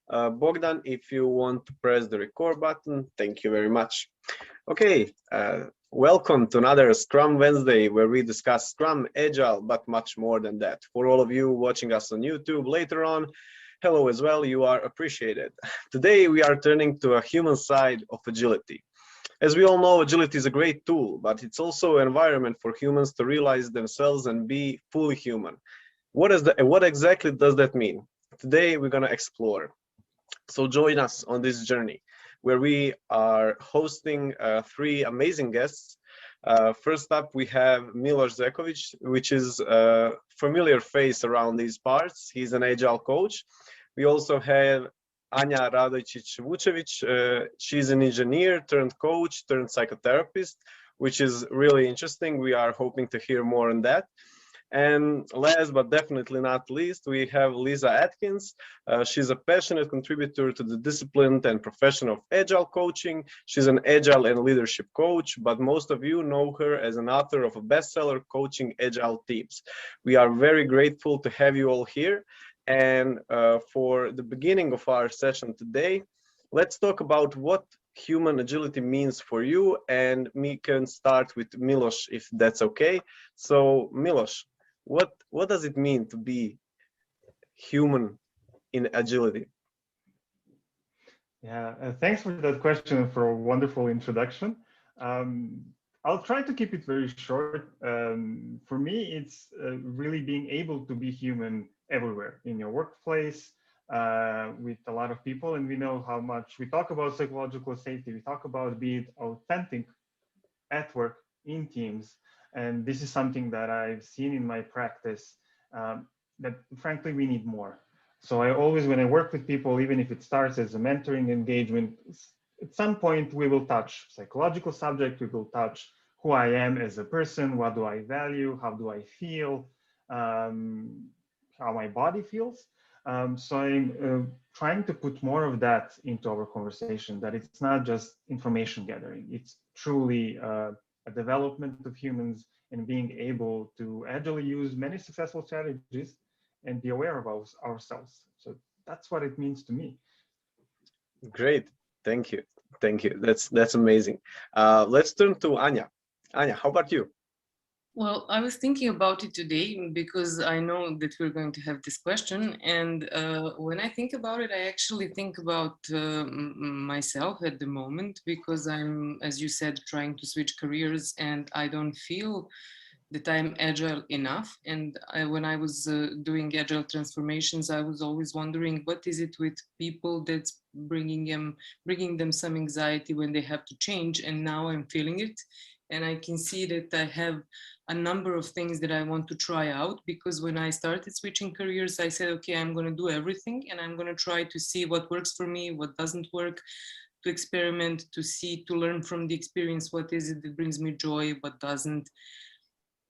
Bogdan, if you want to press the record button, thank you very much. Okay, welcome to another Scrum Wednesday where we discuss Scrum, Agile, but much more than that. For all of you watching us on YouTube later on, hello as well, you are appreciated. Today we are turning to a human side of agility. As we all know, agility is a great tool, but it's also an environment for humans to realize themselves and be fully human. What exactly does that mean? Today we're going to explore. So join us on this journey where we are hosting three amazing guests. First up, we have Milo Zekovic, which is a familiar face around these parts. He's an agile coach. We also have Anja Radojcic-Vucevic. She's an engineer turned coach turned psychotherapist, which is really interesting. We are hoping to hear more on that. And last but definitely not least, we have Lyssa Adkins. She's a passionate contributor to the discipline and profession of agile coaching. She's an agile and leadership coach, but most of you know her as an author of a bestseller, Coaching Agile Teams. We are very grateful to have you all here. And for the beginning of our session today, let's talk about what human agility means for you. And we can start with Milos, if that's okay. So Milos, what does it mean to be human in agility? Yeah, thanks for that question and for a wonderful introduction. I'll try to keep it very short. For me, it's really being able to be human everywhere in your workplace with a lot of people. And we know how much we talk about psychological safety. We talk about being authentic at work, in teams. And this is something that I've seen in my practice that frankly, we need more. So I always, when I work with people, even if it starts as a mentoring engagement, at some point we will touch psychological subject, we will touch who I am as a person, what do I value, how do I feel, how my body feels. So I'm trying to put more of that into our conversation, that it's not just information gathering, it's truly a development of humans and being able to agilely use many successful strategies and be aware of ourselves. So that's what it means to me. Great, thank you, thank you. That's amazing. Let's turn to Anja. Anja, how about you? Well, I was thinking about it today because I know that we're going to have this question. And when I think about it, I actually think about myself at the moment because I'm, as you said, trying to switch careers and I don't feel that I'm agile enough. And when I was doing agile transformations, I was always wondering what is it with people that's bringing them some anxiety when they have to change. And now I'm feeling it. And I can see that I have a number of things that I want to try out because when I started switching careers, I said, okay, I'm going to do everything and I'm going to try to see what works for me, what doesn't work, to experiment, to see, to learn from the experience, what is it that brings me joy, what doesn't.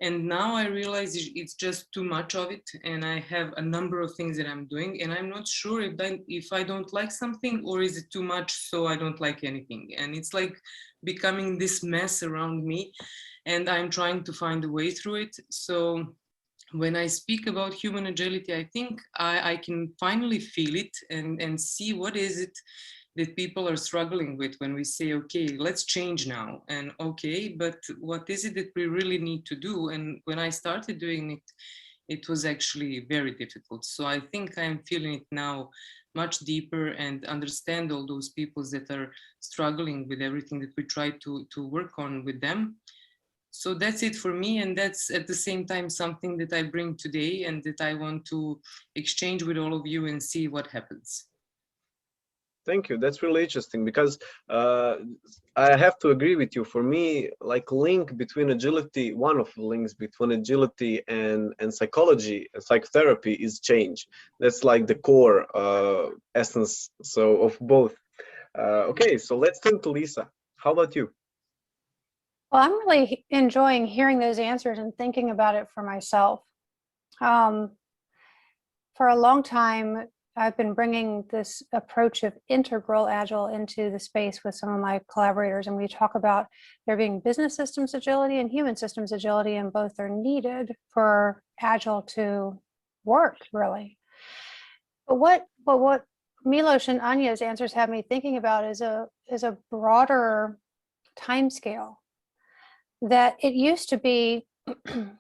And now I realize it's just too much of it. And I have a number of things that I'm doing and I'm not sure if I don't like something or is it too much so I don't like anything. And it's like becoming this mess around me and I'm trying to find a way through it. So when I speak about human agility, I think I can finally feel it and see what is it that people are struggling with when we say, okay, let's change now. And okay, but what is it that we really need to do? And when I started doing it, it was actually very difficult. So I think I'm feeling it now much deeper and understand all those people that are struggling with everything that we try to work on with them. So that's it for me. And that's at the same time something that I bring today and that I want to exchange with all of you and see what happens. Thank you. That's really interesting because I have to agree with you. For me, like link between agility, one of the links between agility and psychology, psychotherapy is change. That's like the core essence so of both. Okay, so let's turn to Lyssa. How about you? Well, I'm really enjoying hearing those answers and thinking about it for myself. For a long time, I've been bringing this approach of integral agile into the space with some of my collaborators, and we talk about there being business systems agility and human systems agility, and both are needed for agile to work, really. But what Milos and Anya's answers have me thinking about is a broader time scale. That it used to be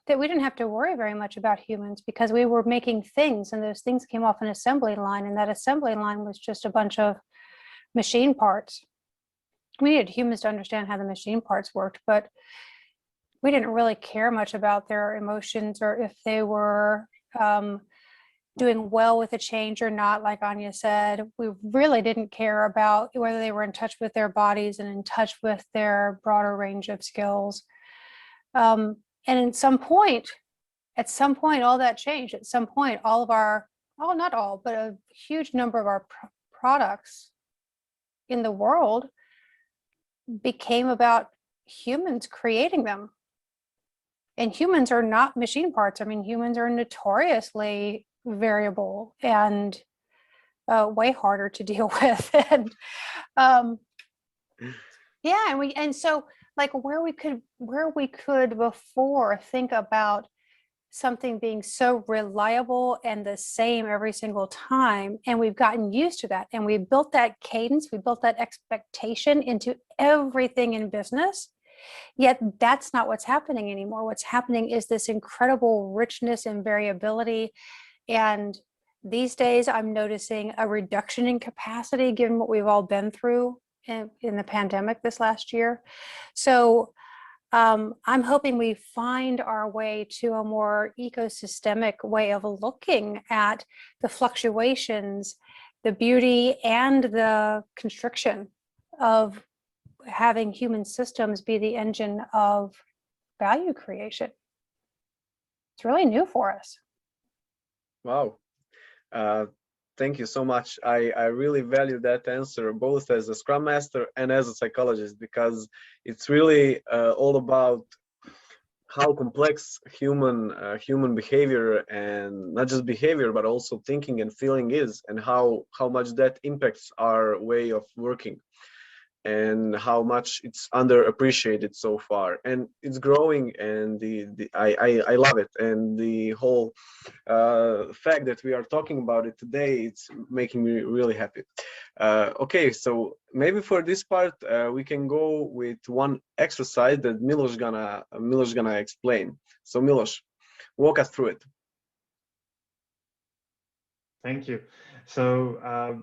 that we didn't have to worry very much about humans because we were making things, and those things came off an assembly line, and that assembly line was just a bunch of machine parts. We needed humans to understand how the machine parts worked, but we didn't really care much about their emotions or if they were doing well with a change or not. Like Anya said, we really didn't care about whether they were in touch with their bodies and in touch with their broader range of skills. And at some point, all that changed. At some point, all of our, oh, not all, but a huge number of our products in the world became about humans creating them. And humans are not machine parts. I mean, humans are notoriously variable and way harder to deal with. And yeah, and so like where we could before think about something being so reliable and the same every single time, and we've gotten used to that, and we built that cadence, we built that expectation into everything in business. Yet that's not what's happening anymore. What's happening is this incredible richness and variability. And these days I'm noticing a reduction in capacity given what we've all been through in the pandemic this last year. So I'm hoping we find our way to a more ecosystemic way of looking at the fluctuations, the beauty, and the constriction of having human systems be the engine of value creation. It's really new for us. Wow. Thank you so much. I really value that answer, both as a Scrum Master and as a psychologist, because it's really all about how complex human behavior, and not just behavior, but also thinking and feeling is, and how much that impacts our way of working, and how much it's underappreciated so far, and it's growing, and I love it, and the whole fact that we are talking about it today, it's making me really happy. Okay, so maybe for this part we can go with one exercise that Milos gonna explain. So Milos, walk us through it. Thank you. So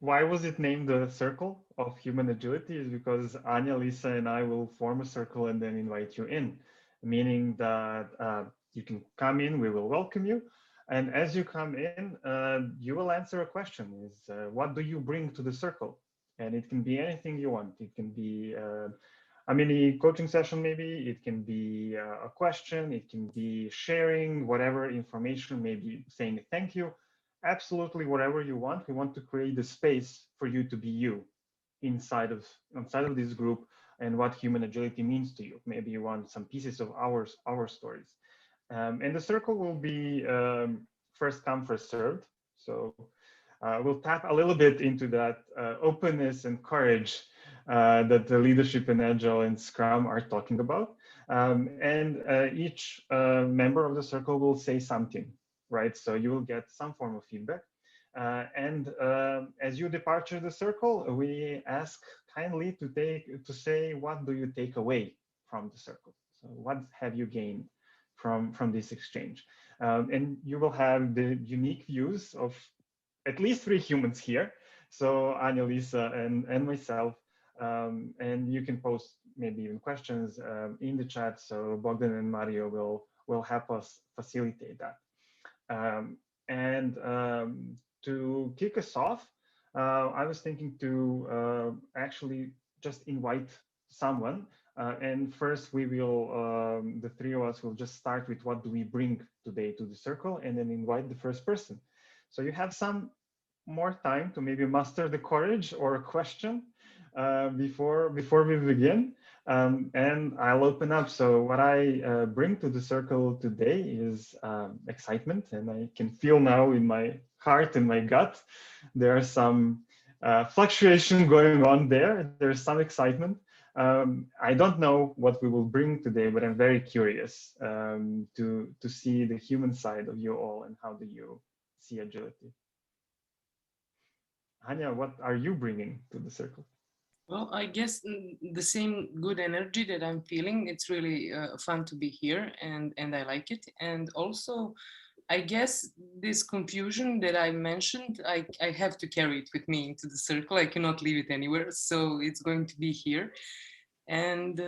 why was it named the Circle of Human Agility? Is because Anya, Lyssa, and I will form a circle and then invite you in, meaning that you can come in, we will welcome you. And as you come in, you will answer a question, is what do you bring to the circle? And it can be anything you want. It can be a mini coaching session, maybe. It can be a question. It can be sharing whatever information, maybe saying thank you. Absolutely whatever you want. We want to create the space for you to be you inside of this group, and what human agility means to you. Maybe you want some pieces of our stories. And the circle will be first come, first served. So we'll tap a little bit into that openness and courage that the leadership in Agile and Scrum are talking about. And each member of the circle will say something, right? So you will get some form of feedback. And as you departure the circle, we ask kindly to say, what do you take away from the circle? So what have you gained from this exchange? And you will have the unique views of at least 3 humans here. So Anya, Lyssa, and myself. And you can post maybe even questions in the chat. So Bogdan and Mario will help us facilitate that. To kick us off, I was thinking to actually just invite someone. And first we will, the 3 of us will just start with what do we bring today to the circle, and then invite the first person. So you have some more time to maybe muster the courage or a question before we begin. And I'll open up. So what I bring to the circle today is excitement, and I can feel now in my heart and my gut, there are some fluctuation going on there. There's some excitement. I don't know what we will bring today, but I'm very curious to see the human side of you all, and how do you see agility. Anya, what are you bringing to the circle? Well, I guess the same good energy that I'm feeling. It's really fun to be here, and I like it. And also, I guess this confusion that I mentioned, I have to carry it with me into the circle. I cannot leave it anywhere, so it's going to be here. And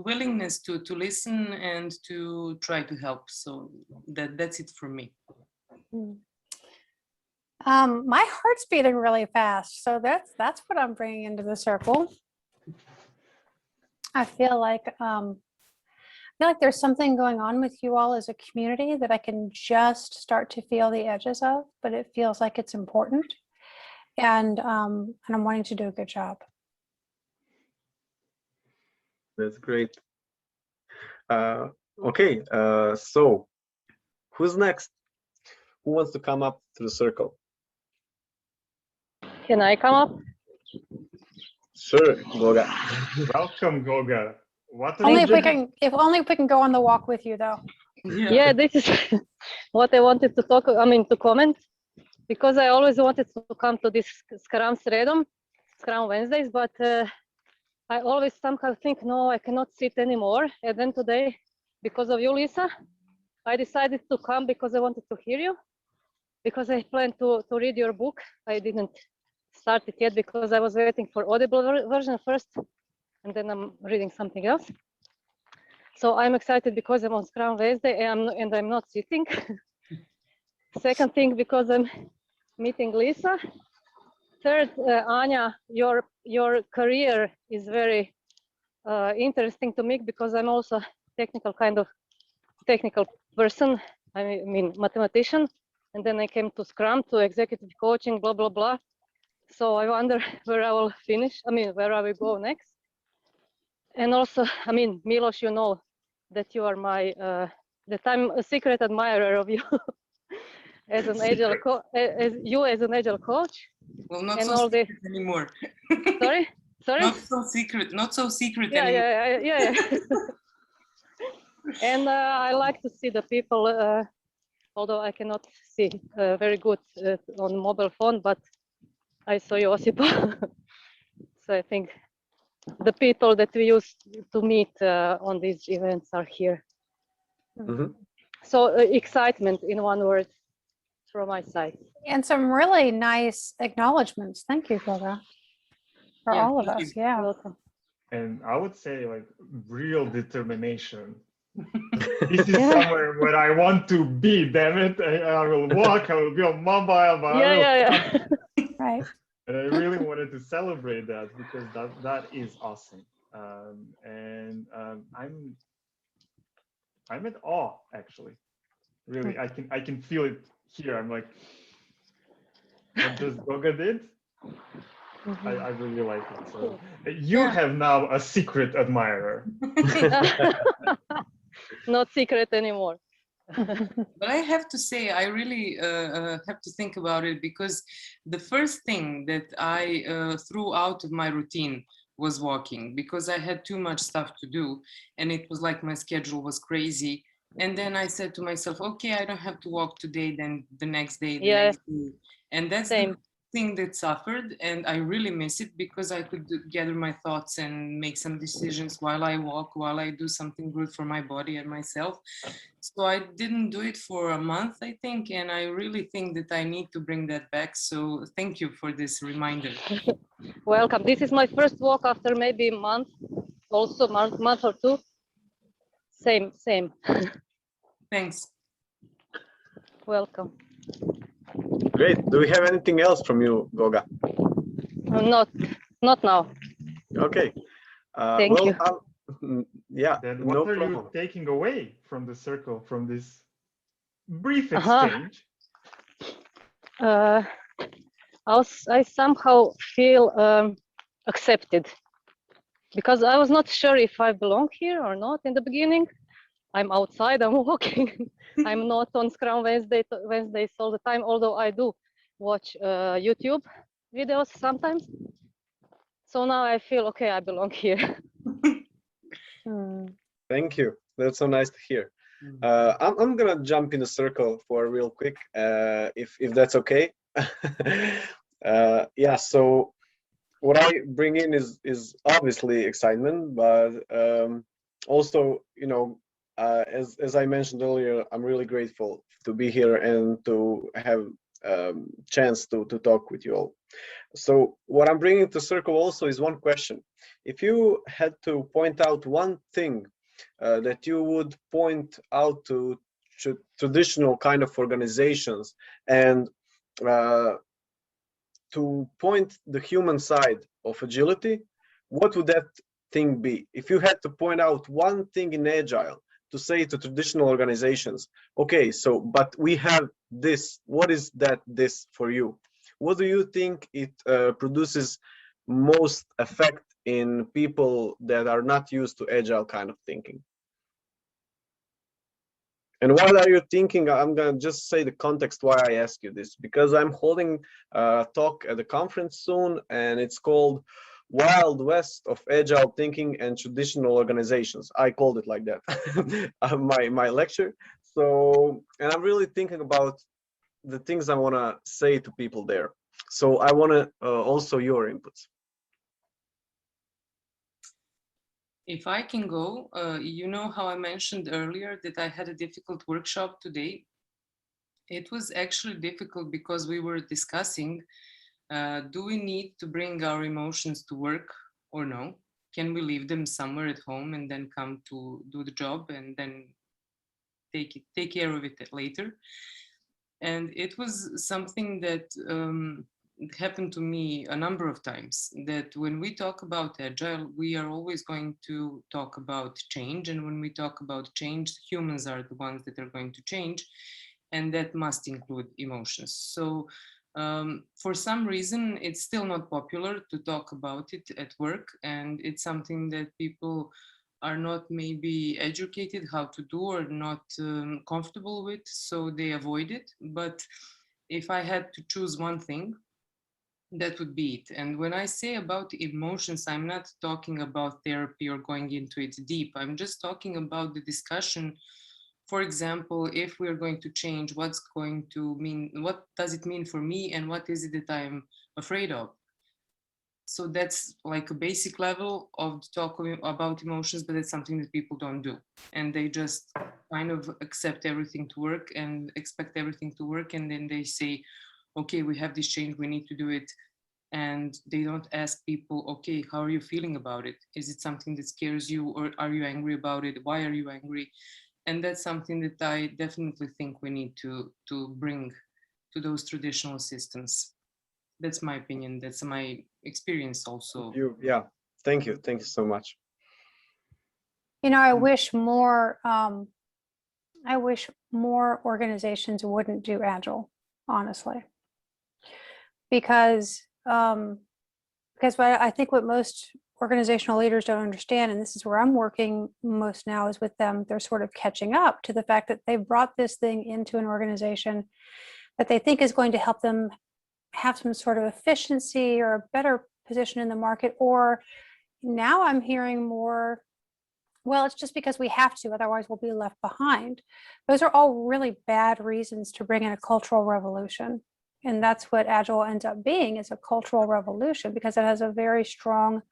willingness to listen and to try to help. So that's it for me. My heart's beating really fast, so that's what I'm bringing into the circle. I feel like there's something going on with you all as a community that I can just start to feel the edges of, but it feels like it's important, and I'm wanting to do a good job. That's great. Okay, so who's next? Who wants to come up to the circle? Can I come up? Sure, Goga. Welcome, Goga. What Only if we can go on the walk with you, though. Yeah, this is what I wanted to talk. I mean, to comment, because I always wanted to come to this Scrum Wednesdays, but I always somehow think, no, I cannot sit anymore. And then today, because of you, Lyssa, I decided to come because I wanted to hear you, because I planned to read your book. I didn't start it yet because I was waiting for Audible version first, and then I'm reading something else. So I'm excited because I'm on Scrum Wednesday and I'm not sitting. Second thing, because I'm meeting Lyssa. Third, Anya, your career is very interesting to me because I'm also technical person. I mean, mathematician. And then I came to Scrum, to executive coaching, blah, blah, blah. So I wonder where I will finish. I mean, where I will go next. And also, I mean, Milos, you know that you are my, that I'm a secret admirer of you as an agile coach. Well, not and so all secret anymore. Sorry? Not so secret Yeah, anymore. yeah. And I like to see the people, although I cannot see very good on mobile phone, but I saw Josipa. So I think the people that we used to meet on these events are here. Mm-hmm. So excitement in one word from my side. And some really nice acknowledgements. Thank you, Goga, for all of us. Yeah. Welcome. And I would say like real determination. This is somewhere where I want to be, damn it. I will walk, I will be on mobile, but yeah. Right. And I really wanted to celebrate that because that is awesome. I'm at awe, actually. Really, I can feel it here. I'm like, what just Goga did? I really like it. So you have now a secret admirer. Not secret anymore. But I have to say, I really have to think about it, because the first thing that I threw out of my routine was walking, because I had too much stuff to do and it was like my schedule was crazy. And then I said to myself, okay, I don't have to walk today, then the next day, next day. And that's the thing that suffered, and I really miss it, because I could gather my thoughts and make some decisions while I walk, while I do something good for my body and myself. So I didn't do it for a month, I think, and I really think that I need to bring that back. So thank you for this reminder. Welcome. This is my first walk after maybe a month, also month or two. Same. Thanks. Welcome. Great. Do we have anything else from you, Goga? Not now. Okay. Thank you. Yeah. Then what are you taking away from the circle, from this brief exchange? I somehow feel accepted, because I was not sure if I belong here or not in the beginning. I'm outside, I'm walking. I'm not on Scrum Wednesdays all the time, although I do watch YouTube videos sometimes. So now I feel, okay, I belong here. Thank you. That's so nice to hear. I'm gonna jump in the circle for real quick, if that's okay. Yeah, so what I bring in is obviously excitement, but also, as I mentioned earlier, I'm really grateful to be here and to have chance to talk with you all. So what I'm bringing to circle also is one question. If you had to point out one thing that you would point out to traditional kind of organizations and to point the human side of agility, what would that thing be? If you had to point out one thing in agile to say to traditional organizations, okay, so but we have this, what is that this for you? What do you think it produces most effect in people that are not used to agile kind of thinking? And what are you thinking? I'm going to just say the context why I ask you this, because I'm holding a talk at the conference soon, and it's called Wild West of Agile Thinking and Traditional Organizations. I called it like that, my lecture. So, and I'm really thinking about the things I want to say to people there. So I want to also your inputs. If I can go, you know how I mentioned earlier that I had a difficult workshop today. It was actually difficult because we were discussing, do we need to bring our emotions to work or no? Can we leave them somewhere at home and then come to do the job and then take care of it later? And it was something that happened to me a number of times, that when we talk about agile, we are always going to talk about change. And when we talk about change, humans are the ones that are going to change. And that must include emotions. So for some reason, it's still not popular to talk about it at work. And it's something that people are not maybe educated how to do or not comfortable with, so they avoid it. But if I had to choose one thing, that would be it. And when I say about emotions, I'm not talking about therapy or going into it deep. I'm just talking about the discussion. For example, if we're going to change, what's going to mean, what does it mean for me, and what is it that I'm afraid of? So that's like a basic level of talk about emotions, but it's something that people don't do. And they just kind of accept everything to work and expect everything to work. And then they say, okay, we have this change, we need to do it. And they don't ask people, okay, how are you feeling about it? Is it something that scares you, or are you angry about it? Why are you angry? And that's something that I definitely think we need to bring to those traditional systems. That's my opinion. That's my experience also. Yeah, thank you so much. You know, I wish more organizations wouldn't do agile, honestly, because I think what most organizational leaders don't understand, and this is where I'm working most now, is with them. They're sort of catching up to the fact that they've brought this thing into an organization that they think is going to help them have some sort of efficiency or a better position in the market. Or now I'm hearing more, well, it's just because we have to, otherwise we'll be left behind. Those are all really bad reasons to bring in a cultural revolution. And that's what Agile ends up being, is a cultural revolution, because it has a very strong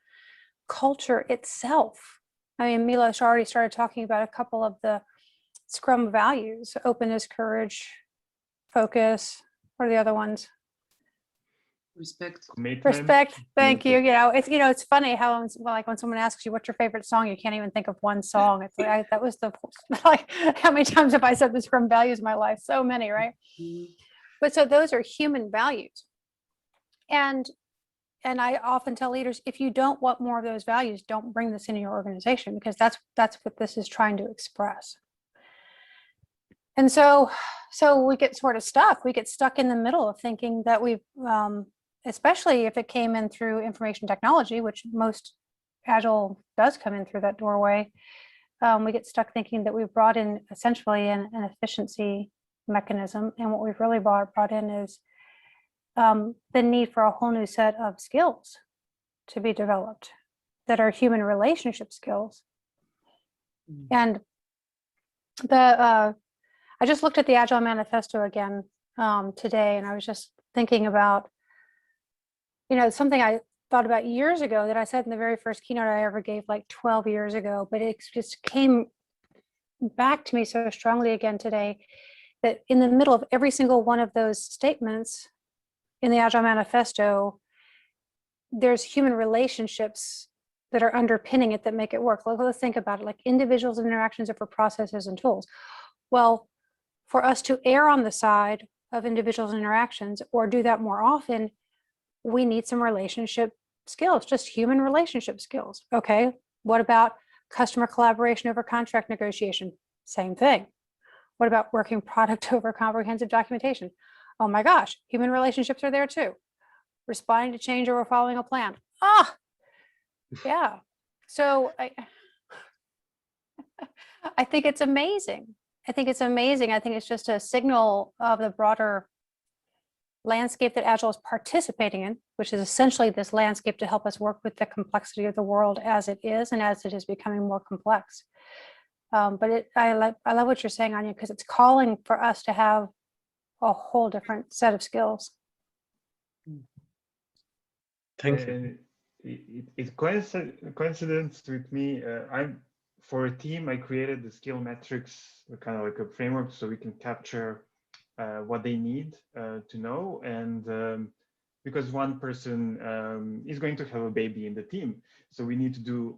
culture itself. I mean, Milo already started talking about a couple of the Scrum values: openness, courage, focus. What are the other ones? Respect. Respect. Thank you. You know, it's funny how, like, when someone asks you what's your favorite song, you can't even think of one song. It's like, that was the, like, how many times have I said the Scrum values in my life? So many, right? But so those are human values. And I often tell leaders, if you don't want more of those values, don't bring this into your organization, because that's what this is trying to express. And so we get sort of stuck. We get stuck in the middle of thinking that we've, especially if it came in through information technology, which most Agile does come in through that doorway, we get stuck thinking that we've brought in essentially an efficiency mechanism. And what we've really brought in is the need for a whole new set of skills to be developed that are human relationship skills. And I just looked at the Agile Manifesto again today, and I was just thinking about you know, something I thought about years ago that I said in the very first keynote I ever gave like 12 years ago, but it just came back to me so strongly again today, that in the middle of every single one of those statements in the Agile Manifesto, there's human relationships that are underpinning it that make it work. Let's think about it, like individuals and interactions are for processes and tools. Well, for us to err on the side of individuals and interactions or do that more often, we need some relationship skills, just human relationship skills. Okay, what about customer collaboration over contract negotiation? Same thing. What about working product over comprehensive documentation? Oh my gosh, human relationships are there too. Responding to change over following a plan. Ah, yeah. So I think it's amazing. I think it's amazing. I think it's just a signal of the broader landscape that Agile is participating in, which is essentially this landscape to help us work with the complexity of the world as it is and as it is becoming more complex. But I love what you're saying, Anya, because it's calling for us to have a whole different set of skills. Thank you. It's coincidence with me. For a team, I created the skill metrics, kind of like a framework, so we can capture what they need to know. And because one person is going to have a baby in the team, so we need to do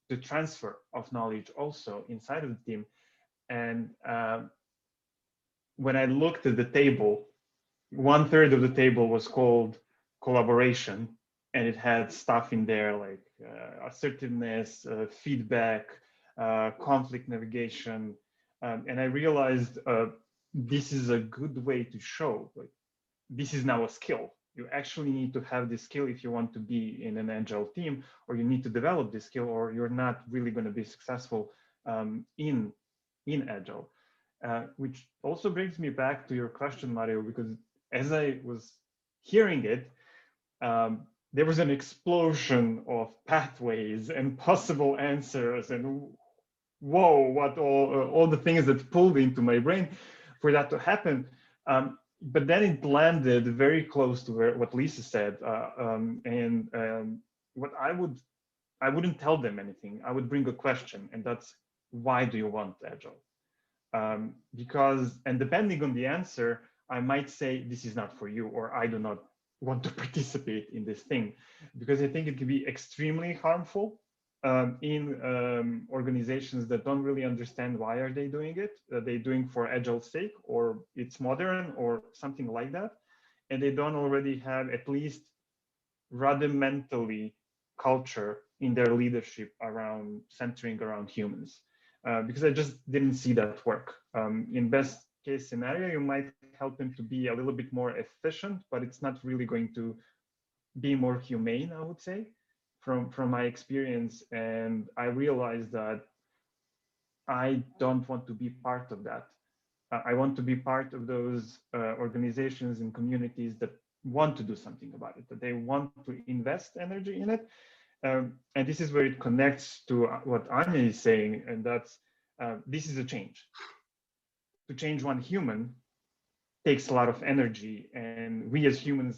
the transfer of knowledge also inside of the team. And when I looked at the table, 1/3 of the table was called collaboration, and it had stuff in there like assertiveness, feedback, conflict navigation. And I realized this is a good way to show, like, this is now a skill. You actually need to have this skill if you want to be in an Agile team, or you need to develop this skill, or you're not really going to be successful in Agile. Which also brings me back to your question, Mario, because as I was hearing it, there was an explosion of pathways and possible answers, and whoa, what all the things that pulled into my brain for that to happen. But then it landed very close to what Lyssa said, what I wouldn't tell them anything. I would bring a question, and that's, why do you want Agile? Because, and depending on the answer, I might say this is not for you, or I do not want to participate in this thing, because I think it can be extremely harmful in organizations that don't really understand why are they doing it. Are they doing for Agile's sake, or it's modern, or something like that, and they don't already have at least rudimentally culture in their leadership around centering around humans. Because I just didn't see that work. In best case scenario, you might help them to be a little bit more efficient, but it's not really going to be more humane, I would say, from my experience. And I realized that I don't want to be part of that. I want to be part of those organizations and communities that want to do something about it, that they want to invest energy in it. And this is where it connects to what Anya is saying, and that's this is a change. To change one human takes a lot of energy, and we as humans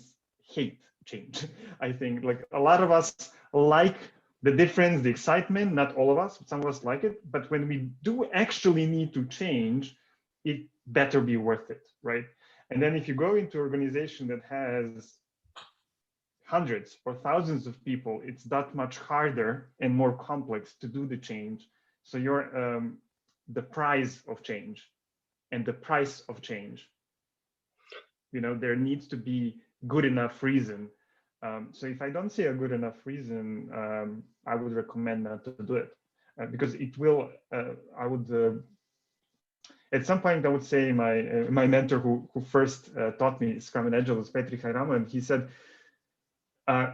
hate change. I think, like, a lot of us like the difference, the excitement. Not all of us, some of us like it, but when we do actually need to change, it better be worth it, right? And then if you go into an organization that has hundreds or thousands of people, it's that much harder and more complex to do the change. So you're the price of change and the price of change, you know, there needs to be good enough reason. So if I don't see a good enough reason, I would recommend not to do it, because it will, at some point, I would say my mentor who first taught me Scrum and Agile was Petri Hairama, and he said,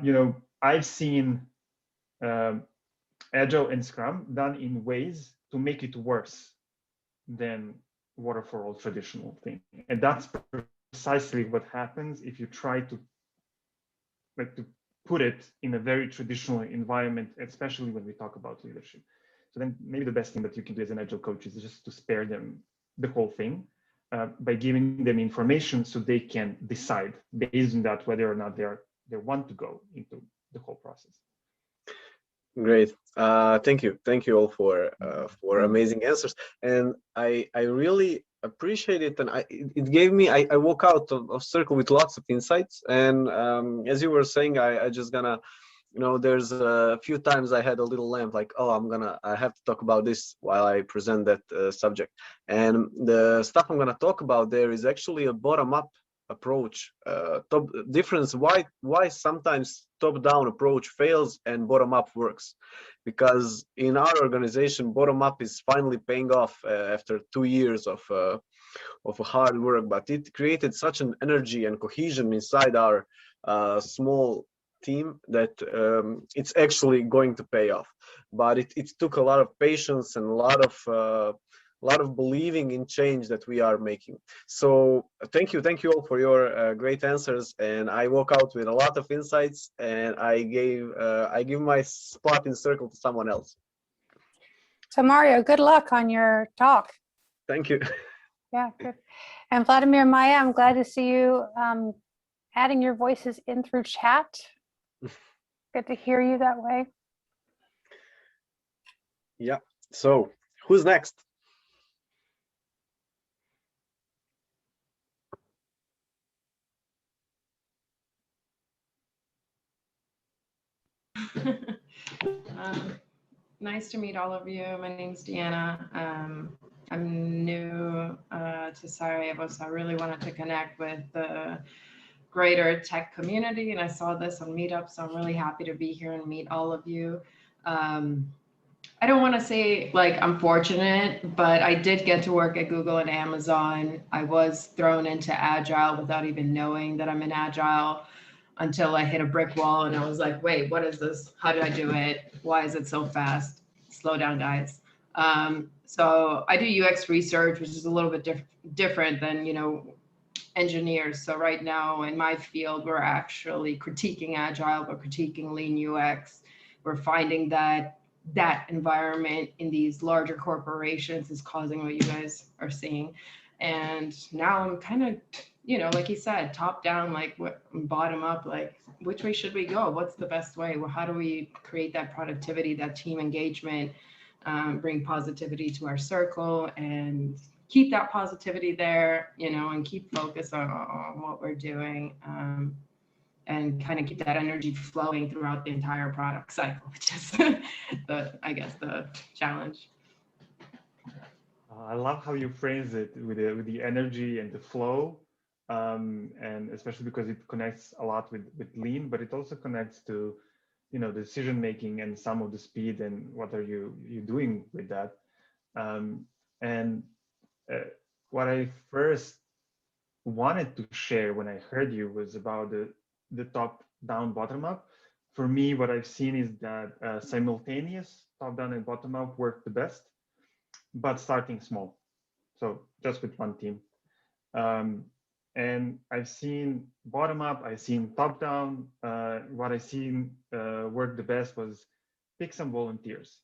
you know, I've seen Agile and Scrum done in ways to make it worse than waterfall traditional thing. And that's precisely what happens if you try to, like, to put it in a very traditional environment, especially when we talk about leadership. So then maybe the best thing that you can do as an Agile coach is just to spare them the whole thing by giving them information so they can decide based on that whether or not they are they want to go into the whole process. Great. Thank you all for amazing answers, and I really appreciate it. And it gave me, I woke out of circle with lots of insights. And as you were saying, I just gonna, there's a few times I had a little lamp, like, oh, I have to talk about this while I present that subject. And the stuff I'm gonna talk about there is actually a bottom-up approach, top difference, why sometimes top-down approach fails and bottom-up works. Because in our organization, bottom-up is finally paying off after 2 years of hard work, but it created such an energy and cohesion inside our small team that it's actually going to pay off. But it took a lot of patience and a lot of believing in change that we are making. So thank you all for your great answers. And I walk out with a lot of insights, and I give my spot in circle to someone else. So Mario, good luck on your talk. Thank you. Yeah, good. And Vladimir, Maya, I'm glad to see you adding your voices in through chat. Good to hear you that way. Yeah. So who's next? Nice to meet all of you. My name's Deanna. I'm new to Sarajevo, so I really wanted to connect with the greater tech community, and I saw this on Meetup, so I'm really happy to be here and meet all of you. I don't want to say like I'm fortunate, but I did get to work at Google and Amazon. I was thrown into Agile without even knowing that I'm in Agile, until I hit a brick wall and I was like, wait, what is this? How do I do it? Why is it so fast? Slow down, guys. So I do UX research, which is a little bit different than, engineers. So right now in my field, we're actually critiquing Agile, we're critiquing lean UX. We're finding that environment in these larger corporations is causing what you guys are seeing. And now I'm kind of, like you said, top down, like what, bottom up, like which way should we go? What's the best way? Well, how do we create that productivity, that team engagement, bring positivity to our circle and keep that positivity there, and keep focus on what we're doing, and kind of keep that energy flowing throughout the entire product cycle, which is the challenge. I love how you phrase it with the energy and the flow, and especially because it connects a lot with lean, but it also connects to decision making and some of the speed and what are you doing with that. What I first wanted to share when I heard you was about the top down, bottom up. For me, what I've seen is that simultaneous top down and bottom up work the best, but starting small. So just with one team. And I've seen bottom up, I've seen top down. What I've seen work the best was pick some volunteers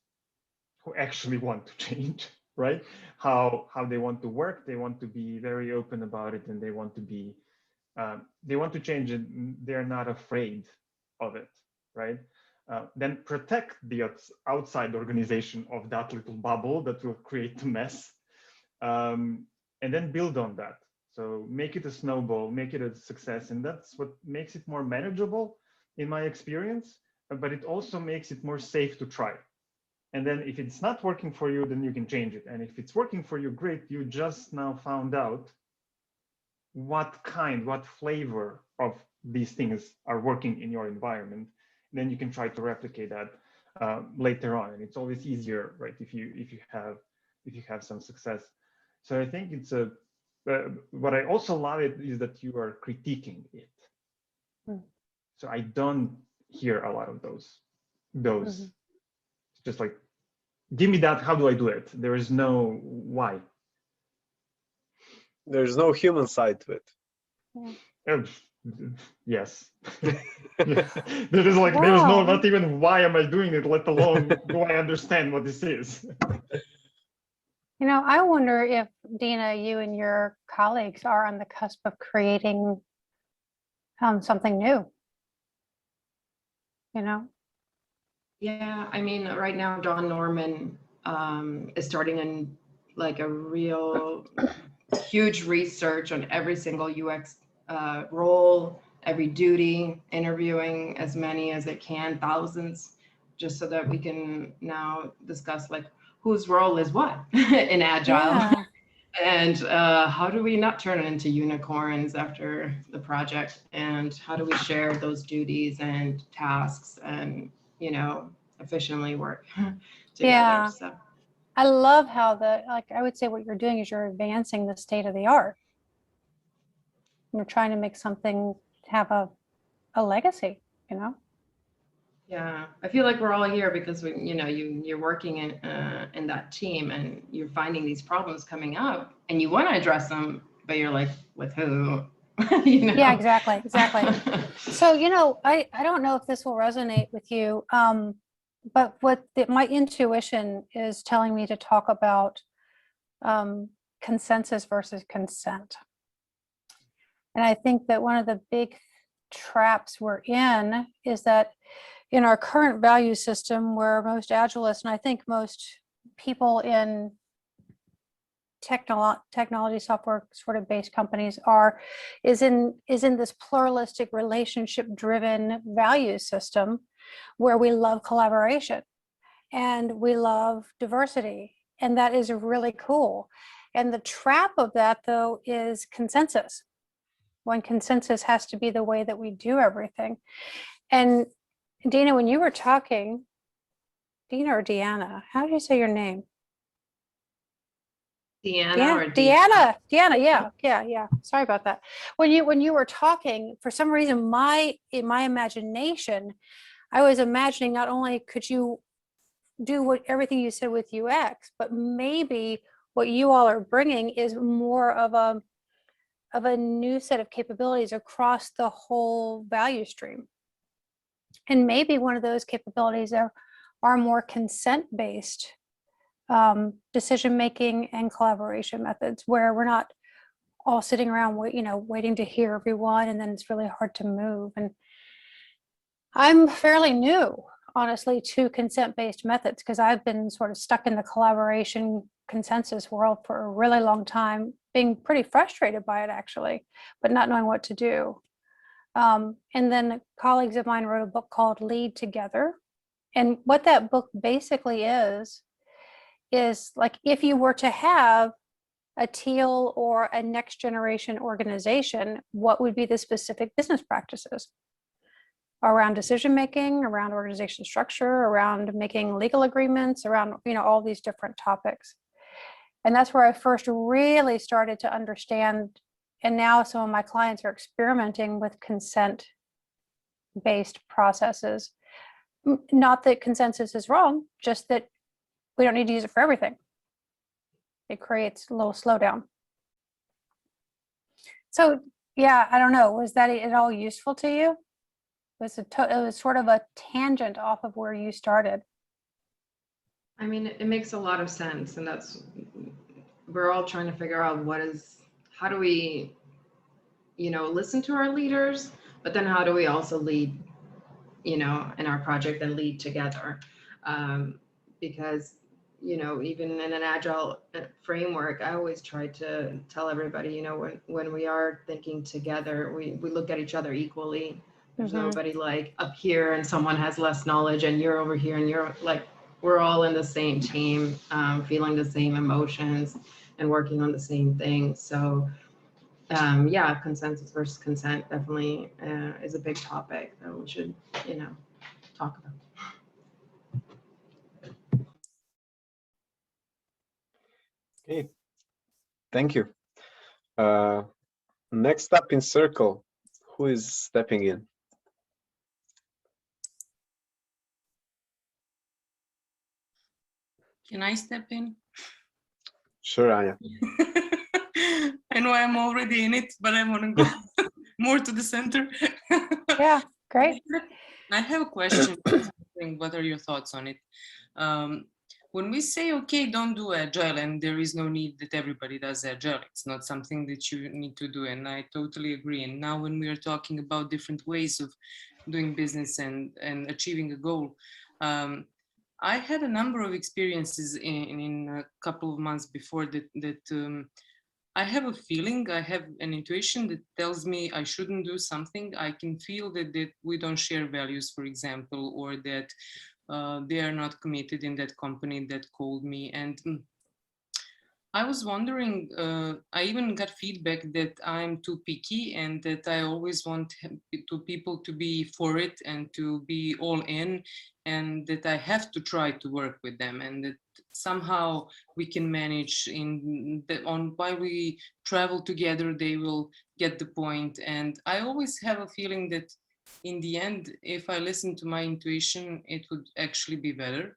who actually want to change, right? How they want to work, they want to be very open about it, and they want to change it. They're not afraid of it, right? Then protect the outside organization of that little bubble that will create the mess, and then build on that. So make it a snowball, make it a success, and that's what makes it more manageable in my experience, but it also makes it more safe to try. And then if it's not working for you, then you can change it. And if it's working for you, great, you just now found out what flavor of these things are working in your environment. Then you can try to replicate that later on. And it's always easier, right, if you have some success. So I think it's what I also love it is that you are critiquing it. So I don't hear a lot of those. It's just like, give me that, how do I do it? There is no why. There's no human side to it. Yes. There is like, there is no, not even why am I doing it, let alone do I understand what this is. I wonder if, Dina, you and your colleagues are on the cusp of creating something new. you know? Yeah, I mean, right now, Don Norman is starting in like a real huge research on every single UX role, every duty, interviewing as many as it can, thousands, just so that we can now discuss like whose role is what in Agile. Yeah. And how do we not turn into unicorns after the project? And how do we share those duties and tasks and, you know, efficiently work together? Yeah. So I love how I would say what you're doing is you're advancing the state of the art. You're trying to make something have a legacy, you know? yeah, I feel like we're all here because we, you know, you're working in that team and you're finding these problems coming up and you want to address them, but you're like, with who? You know? Yeah, exactly. So, you know, I don't know if this will resonate with you, but my intuition is telling me to talk about consensus versus consent. And I think that one of the big traps we're in is that in our current value system, where most agilists, and I think most people in technology software sort of based companies is in this pluralistic relationship driven value system where we love collaboration and we love diversity, and that is really cool. And the trap of that though is consensus, when consensus has to be the way that we do everything. And Dina, when you were talking, Dina or Deanna, how do you say your name? Deanna, yeah. Sorry about that. When you were talking, for some reason, in my imagination, I was imagining not only could you do everything you said with UX, but maybe what you all are bringing is more of a new set of capabilities across the whole value stream. And maybe one of those capabilities are more consent-based decision-making and collaboration methods, where we're not all sitting around waiting to hear everyone, and then it's really hard to move. And I'm fairly new, honestly, to consent-based methods, because I've been sort of stuck in the collaboration consensus world for a really long time, being pretty frustrated by it actually, but not knowing what to do. And then colleagues of mine wrote a book called Lead Together. And what that book basically is like, if you were to have a teal or a next generation organization, what would be the specific business practices around decision making, around organization structure, around making legal agreements, around all these different topics. And that's where I first really started to understand. And now some of my clients are experimenting with consent-based processes. Not that consensus is wrong, just that we don't need to use it for everything. It creates a little slowdown. So yeah, I don't know, was that at all useful to you? It was sort of a tangent off of where you started. I mean, it makes a lot of sense, and we're all trying to figure out how do we, listen to our leaders, but then how do we also lead, in our project and lead together? Because, even in an agile framework, I always try to tell everybody, when we are thinking together, we look at each other equally. There's nobody like up here and someone has less knowledge and you're over here and you're like, we're all in the same team, feeling the same emotions and working on the same thing. So yeah, consensus versus consent definitely is a big topic that we should, talk about. Okay, thank you. Next up in circle, who is stepping in? Can I step in? Sure, Anya. I know I'm already in it, but I want to go more to the center. Yeah, great. I have a question. What are your thoughts on it? When we say, okay, don't do agile, and there is no need that everybody does agile, it's not something that you need to do, and I totally agree. And now when we are talking about different ways of doing business and achieving a goal. I had a number of experiences in a couple of months before that I have a feeling, I have an intuition that tells me I shouldn't do something. I can feel that we don't share values, for example, or that they are not committed in that company that called me. And I was wondering, I even got feedback that I'm too picky and that I always want people to be for it and to be all in, and that I have to try to work with them, and that somehow we can manage on while we travel together, they will get the point. And I always have a feeling that in the end, if I listen to my intuition, it would actually be better.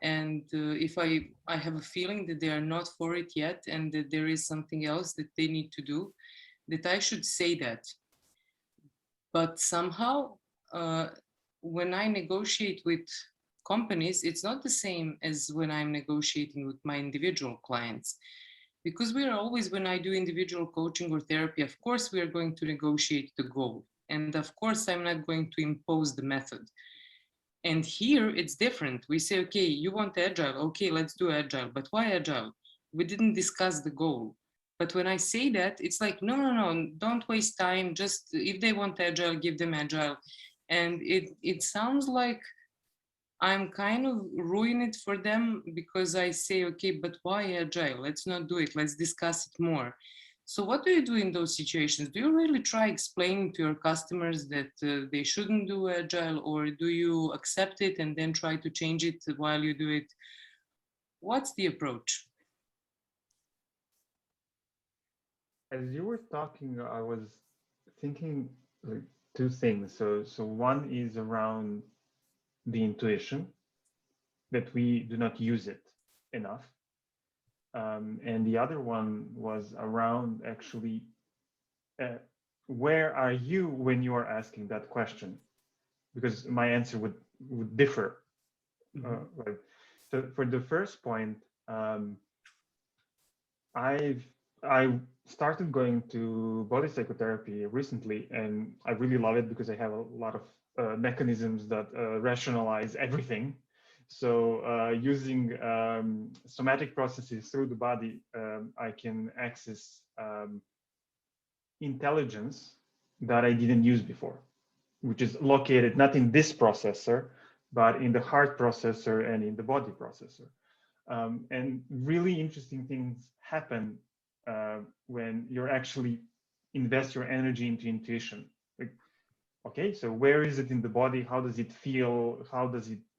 And if I have a feeling that they are not for it yet and that there is something else that they need to do, that I should say that. But somehow when I negotiate with companies, it's not the same as when I'm negotiating with my individual clients, because we are always, when I do individual coaching or therapy, of course we are going to negotiate the goal, and of course I'm not going to impose the method. And here it's different. We say, okay, you want agile. Okay, let's do agile. But why agile? We didn't discuss the goal. But when I say that, it's like, no, no, no, don't waste time. Just if they want agile, give them agile. And it sounds like I'm kind of ruining it for them because I say, okay, but why agile? Let's not do it. Let's discuss it more. So what do you do in those situations? Do you really try explaining to your customers that they shouldn't do agile, or do you accept it and then try to change it while you do it? What's the approach? As you were talking, I was thinking like two things. So one is around the intuition, that we do not use it enough. And the other one was around actually, where are you when you are asking that question? Because my answer would differ. Right. So for the first point, I started going to body psychotherapy recently, and I really love it because I have a lot of mechanisms that rationalize everything. So using somatic processes through the body, I can access intelligence that I didn't use before, which is located not in this processor, but in the heart processor and in the body processor. And really interesting things happen when you're actually invest your energy into intuition. Like, okay, so where is it in the body? How does it feel?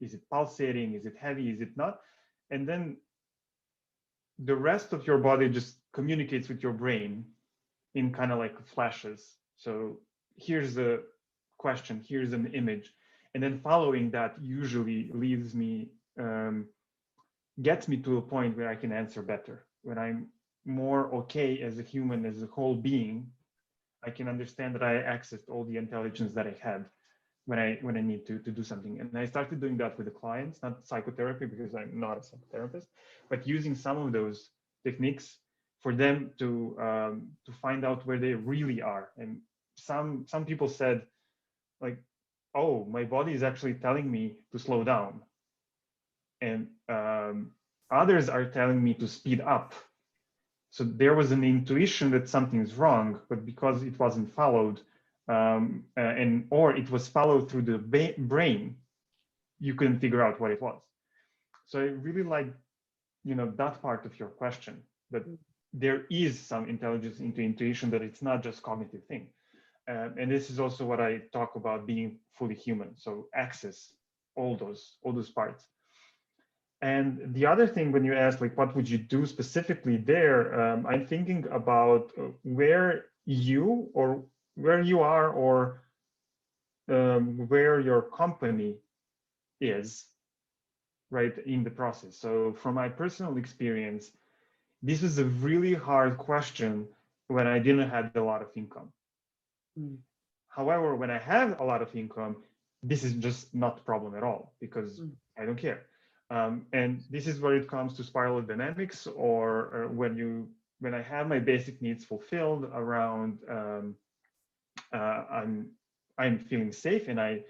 Is it pulsating? Is it heavy? Is it not? And then the rest of your body just communicates with your brain in kind of like flashes. So here's the question, here's an image. And then following that usually leaves me, gets me to a point where I can answer better. When I'm more okay as a human, as a whole being, I can understand that I accessed all the intelligence that I had when I need to do something. And I started doing that with the clients, not psychotherapy because I'm not a psychotherapist, but using some of those techniques for them to find out where they really are. And some people said, like, oh, my body is actually telling me to slow down. And others are telling me to speed up. So there was an intuition that something is wrong, but because it wasn't followed, or it was followed through the brain, you couldn't figure out what it was. So I really like, that part of your question, that there is some intelligence into intuition, that it's not just cognitive thing. And this is also what I talk about being fully human. So access all those parts. And the other thing, when you ask, like, what would you do specifically there? I'm thinking about where you are, or where your company is, right, in the process. So from my personal experience, this is a really hard question when I didn't have a lot of income. However, when I have a lot of income, this is just not a problem at all, because I don't care. And this is where it comes to spiral dynamics, or when I have my basic needs fulfilled around, I'm I'm feeling safe and I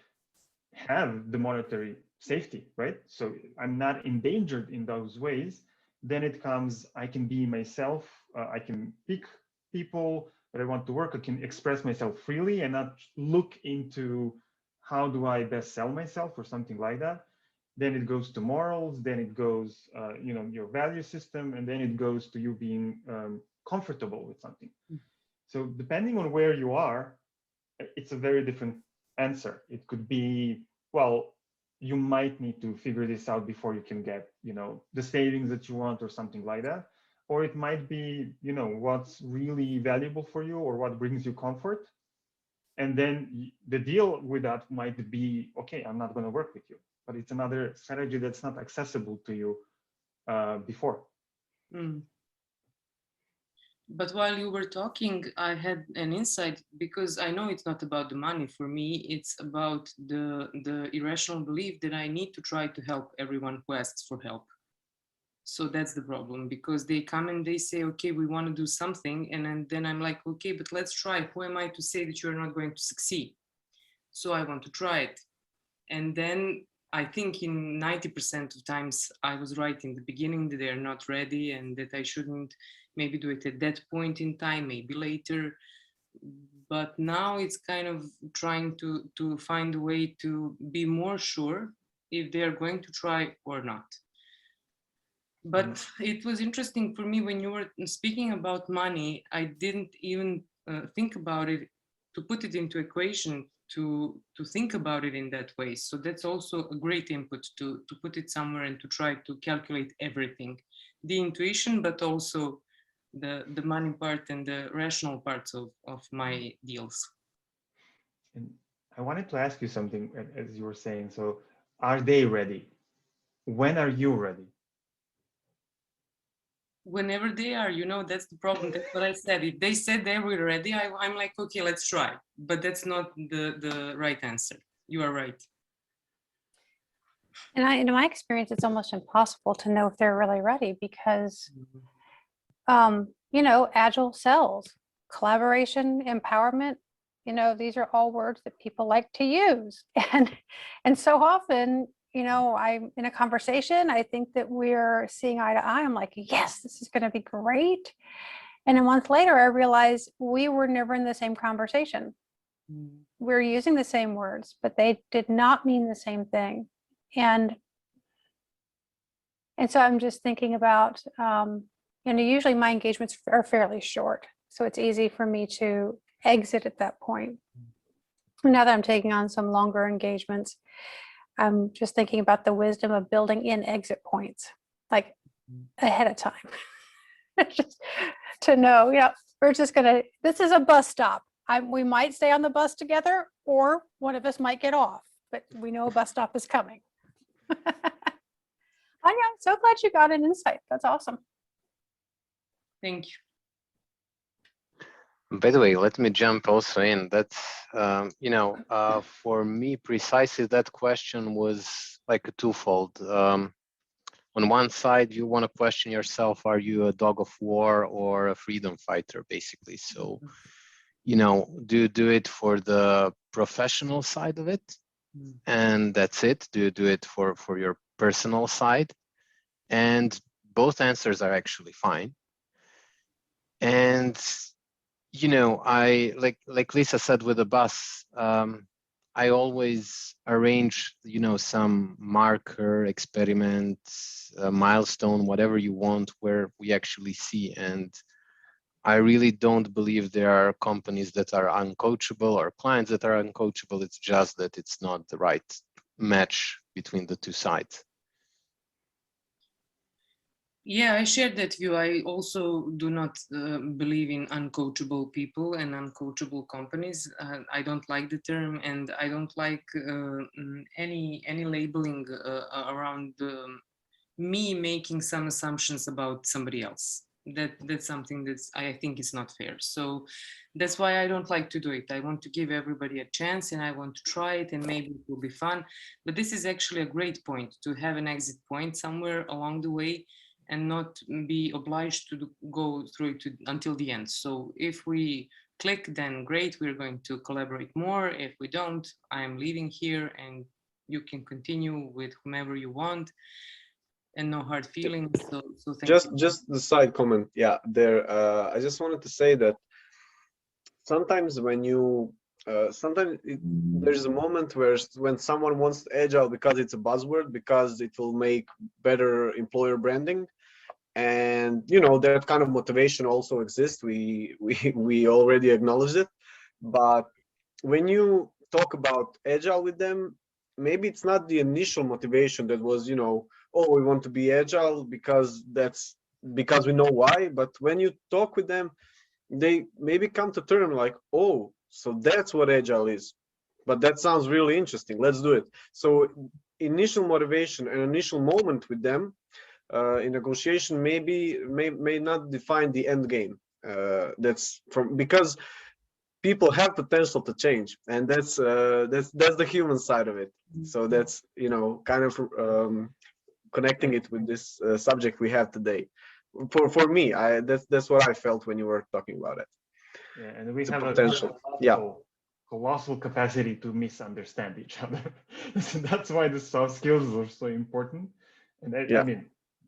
have the monetary safety, right? So I'm not endangered in those ways. Then it comes, I can be myself. I can pick people that I want to work. I can express myself freely and not look into how do I best sell myself or something like that. Then it goes to morals. Then it goes, your value system, and then it goes to you being comfortable with something. So depending on where you are, it's a very different answer. It could be, well, you might need to figure this out before you can get, the savings that you want or something like that. Or it might be, what's really valuable for you or what brings you comfort. And then the deal with that might be, okay, I'm not going to work with you, but it's another strategy that's not accessible to you before. Mm. But while you were talking, I had an insight, because I know it's not about the money. For me, it's about the irrational belief that I need to try to help everyone who asks for help. So that's the problem, because they come and they say, okay, we want to do something. And then I'm like, okay, but let's try. Who am I to say that you're not going to succeed? So I want to try it. And then I think in 90% of times I was right in the beginning, that they're not ready and that I shouldn't maybe do it at that point in time, maybe later. But now it's kind of trying to find a way to be more sure if they're going to try or not. But it was interesting for me when you were speaking about money. I didn't even think about it, to put it into equation, to think about it in that way. So that's also a great input, to put it somewhere and to try to calculate everything, the intuition, but also the money part and the rational parts of my deals. And I wanted to ask you something, as you were saying. So are they ready? When are you ready? Whenever they are, that's the problem. That's what I said. If they said they were ready, I'm like, okay, let's try. But that's not the right answer. You are right. And in my experience, it's almost impossible to know if they're really ready, because, agile sells, collaboration, empowerment, these are all words that people like to use. And so often, I'm in a conversation, I think that we're seeing eye to eye. I'm like, yes, this is going to be great. And a month later, I realized we were never in the same conversation. We're using the same words, but they did not mean the same thing. And so I'm just thinking about, usually my engagements are fairly short, so it's easy for me to exit at that point. Now that I'm taking on some longer engagements, I'm just thinking about the wisdom of building in exit points, like ahead of time. Just to know, we're just this is a bus stop. We might stay on the bus together, or one of us might get off, but we know a bus stop is coming. I'm so glad you got an insight. That's awesome. Thank you. By the way, let me jump also in. That's, for me, precisely that question was like a twofold. On one side, you want to question yourself, are you a dog of war or a freedom fighter, basically? So, do you do it for the professional side of it? And that's it? Do you do it for your personal side? And both answers are actually fine. And I like Lyssa said with the bus, I always arrange, some marker, experiment, milestone, whatever you want, where we actually see. And I really don't believe there are companies that are uncoachable or clients that are uncoachable. It's just that it's not the right match between the two sides. Yeah, I share that view. I also do not believe in uncoachable people and uncoachable companies. I don't like the term, and I don't like any labeling around me making some assumptions about somebody else. That's something that I think is not fair. So that's why I don't like to do it. I want to give everybody a chance, and I want to try it, and maybe it will be fun. But this is actually a great point, to have an exit point somewhere along the way, and not be obliged to go through it until the end. So if we click, then great, we're going to collaborate more. If we don't, I'm leaving here and you can continue with whomever you want, and no hard feelings. So thank you. Just the side comment, yeah, there. I just wanted to say that sometimes when you there's a moment where when someone wants agile because it's a buzzword, because it will make better employer branding, and you know that kind of motivation also exists. We already acknowledged it, but when you talk about agile with them, maybe it's not the initial motivation that was, you know, oh, we want to be agile because we know why. But when you talk with them, they maybe come to term like, oh, so that's what agile is. But that sounds really interesting. Let's do it. So initial motivation and initial moment with them in negotiation may not define the end game. That's from because people have potential to change, and that's the human side of it. So that's, you know, kind of connecting it with this subject we have today. For me, that's what I felt when you were talking about it. Yeah, and we The have potential. a colossal capacity to misunderstand each other. So that's why the soft skills are so important. And I mean,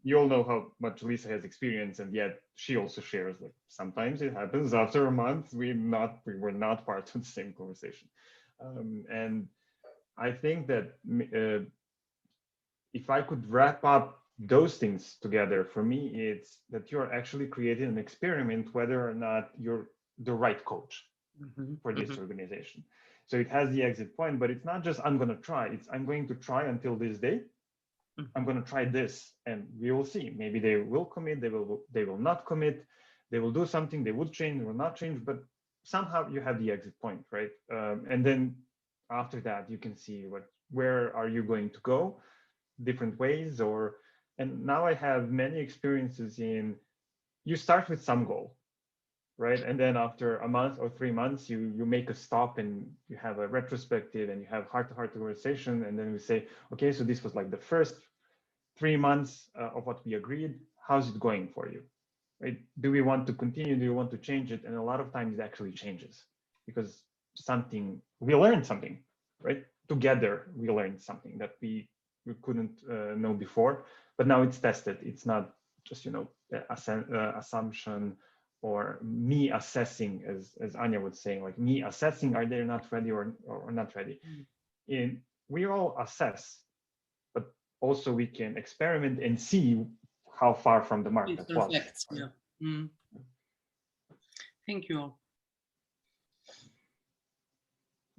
you all know how much Lyssa has experience, and yet she also shares, like, sometimes it happens after a month we were not part of the same conversation. And I think that if I could wrap up those things together, for me, it's that you're actually creating an experiment whether or not you're the right coach for this organization. So it has the exit point, but it's not just I'm going to try. It's I'm going to try until this day. I'm going to try this, and we will see. Maybe they will commit. They will not commit. They will do something. They will change. They will not change. But somehow you have the exit point, right? And then after that, you can see where are you going to go, different ways. And now I have many experiences in. You start with some goal, right? And then after a month or 3 months, you make a stop and you have a retrospective and you have heart-to-heart conversation. And then we say, okay, so this was like the first 3 months of what we agreed. How's it going for you? Right? Do we want to continue? Do you want to change it? And a lot of times it actually changes because we learned something, right? Together, we learned something that we couldn't know before, but now it's tested. It's not just, you know, assumption or me assessing, as Anya was saying, like me assessing, are they not ready or not ready? And we all assess, but also we can experiment and see how far from the mark that was. Yeah. Thank you all.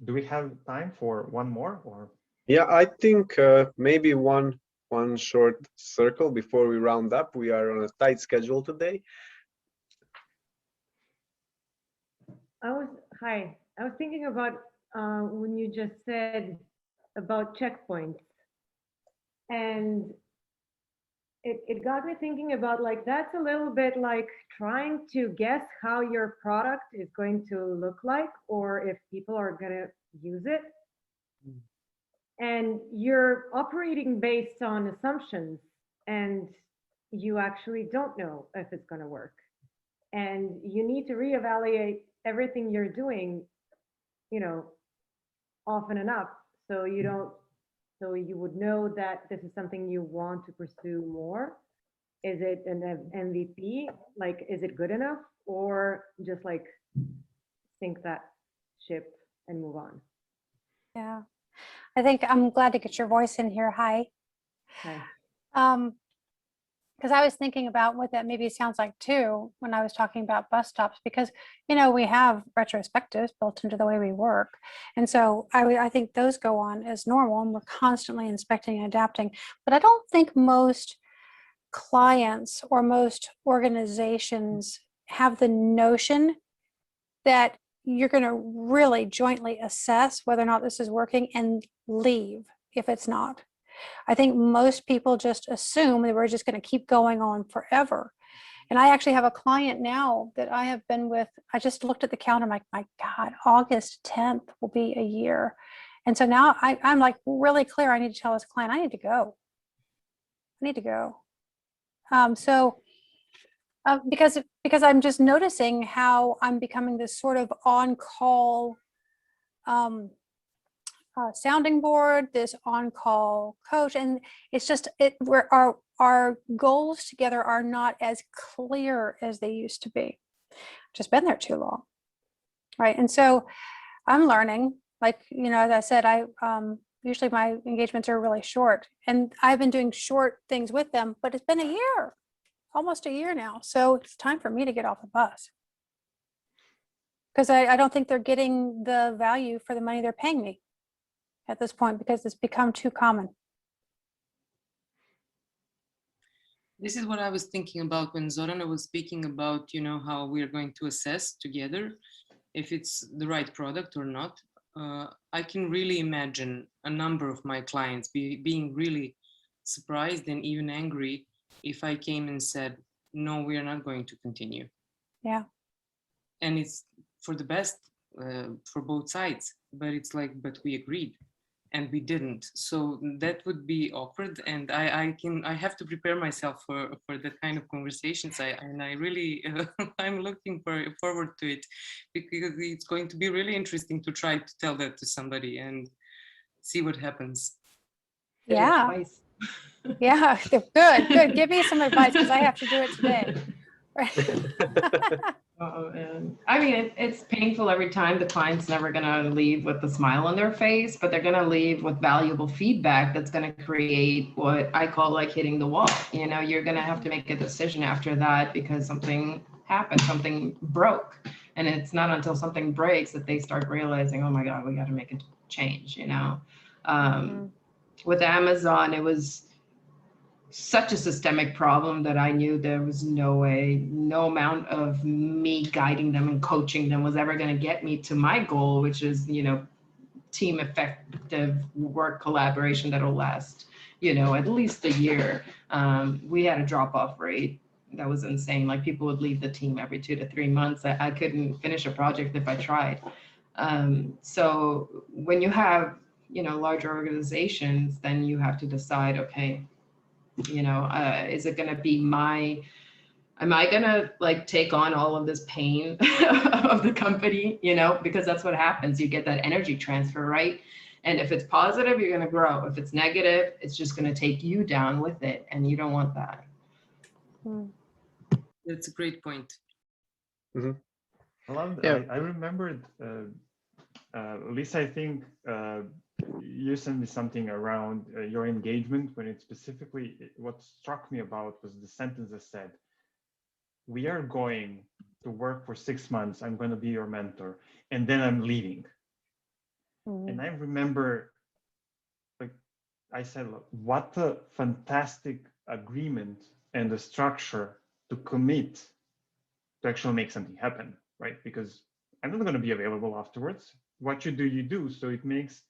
Do we have time for one more, or? Yeah, I think maybe one short circle before we round up. We are on a tight schedule today. Hi, I was thinking about when you just said about checkpoints, and it got me thinking about, like, that's a little bit like trying to guess how your product is going to look like, or if people are going to use it. And you're operating based on assumptions, and you actually don't know if it's going to work. And you need to reevaluate everything you're doing, you know, often enough, so you would know that this is something you want to pursue more. Is it an MVP? Like, is it good enough, or just like sink that ship and move on? Yeah, I think I'm glad to get your voice in here. Hi. Hi. Because I was thinking about what that maybe sounds like too when I was talking about bus stops, because, you know, we have retrospectives built into the way we work. And so I think those go on as normal, and we're constantly inspecting and adapting. But I don't think most clients or most organizations have the notion that you're going to really jointly assess whether or not this is working and leave if it's not. I think most people just assume that we're just going to keep going on forever. And I actually have a client now that I have been with. I just looked at the calendar. I'm like, my God, August 10th will be a year. And so now I'm like really clear. I need to tell this client, I need to go. I need to go. Because I'm just noticing how I'm becoming this sort of on-call sounding board, this on-call coach, and it's just where our goals together are not as clear as they used to be. Just been there too long, right? And so I'm learning, like, you know, as I said, usually my engagements are really short, and I've been doing short things with them, but it's been a year, almost a year now. So it's time for me to get off the bus, because I don't think they're getting the value for the money they're paying me at this point, because it's become too common. This is what I was thinking about when Zorana was speaking about, you know, how we're going to assess together if it's the right product or not. I can really imagine a number of my clients being really surprised and even angry if I came and said, no, we are not going to continue. Yeah. And it's for the best for both sides, but it's like, but we agreed and we didn't. So that would be awkward, and I have to prepare myself for that kind of conversations. I really I'm looking forward to it, because it's going to be really interesting to try to tell that to somebody and see what happens. Yeah. Yeah, good. Give me some advice, because I have to do it today. Oh, and I mean, it's painful every time. The client's never going to leave with a smile on their face, but they're going to leave with valuable feedback that's going to create what I call like hitting the wall. You know, you're going to have to make a decision after that because something happened, something broke. And it's not until something breaks that they start realizing, oh my God, we got to make a change, you know. With Amazon, it was such a systemic problem that I knew there was no way, no amount of me guiding them and coaching them was ever going to get me to my goal, which is, you know, team effective work collaboration that'll last, you know, at least a year. We had a drop-off rate that was insane. Like, people would leave the team every 2 to 3 months. I couldn't finish a project if I tried. So when you have, you know, larger organizations, then you have to decide, okay, you know, is it going to be am I going to like take on all of this pain of the company, you know, because that's what happens. You get that energy transfer, right? And if it's positive, you're going to grow. If it's negative, it's just going to take you down with it. And you don't want that. That's a great point. I remembered, Lyssa, I think you sent me something around your engagement when it specifically, what struck me about was the sentence that said, we are going to work for 6 months, I'm going to be your mentor, and then I'm leaving. And I remember, like I said, look, what a fantastic agreement and a structure to commit to actually make something happen, right? Because I'm not going to be available afterwards. What you do, you do. So it makes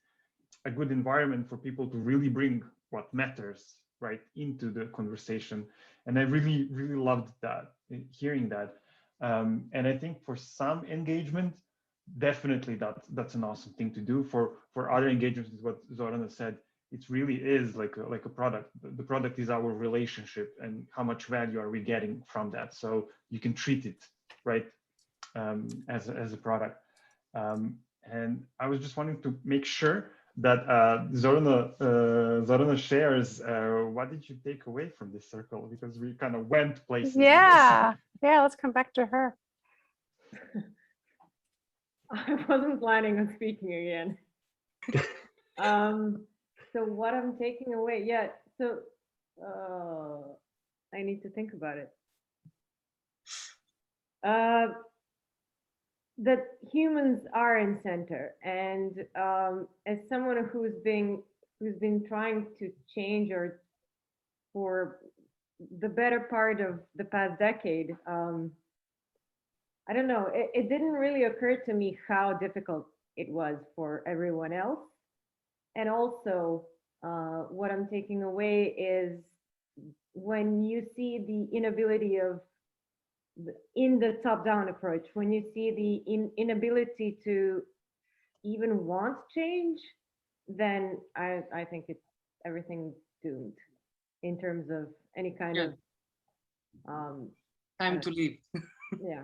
a good environment for people to really bring what matters, right, into the conversation. And I really, really loved that, hearing that. And I think for some engagement, definitely that's an awesome thing to do. For other engagements, is what Zorana said, it really is like a product. The product is our relationship, and how much value are we getting from that? So you can treat it, right, as a product. And I was just wanting to make sure that Zorana shares, what did you take away from this circle? Because we kind of went places. Yeah, let's come back to her. I wasn't planning on speaking again. So what I'm taking away, so I need to think about it. That humans are in center, and as someone who's been trying to change, or for the better part of the past decade, I don't know, it didn't really occur to me how difficult it was for everyone else. And also, what I'm taking away is when you see the inability of, in the top-down approach, when you see the inability to even want change, then I think it's everything doomed in terms of any kind of Time to leave. Yeah.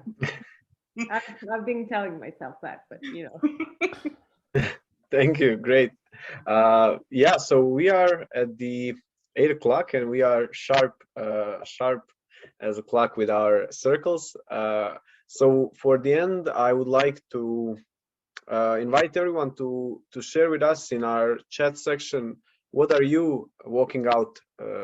I've been telling myself that, but you know. Thank you. Great. Yeah, so we are at the 8 o'clock and we are sharp as a clock with our circles. So for the end, I would like to invite everyone to share with us in our chat section, what are you walking out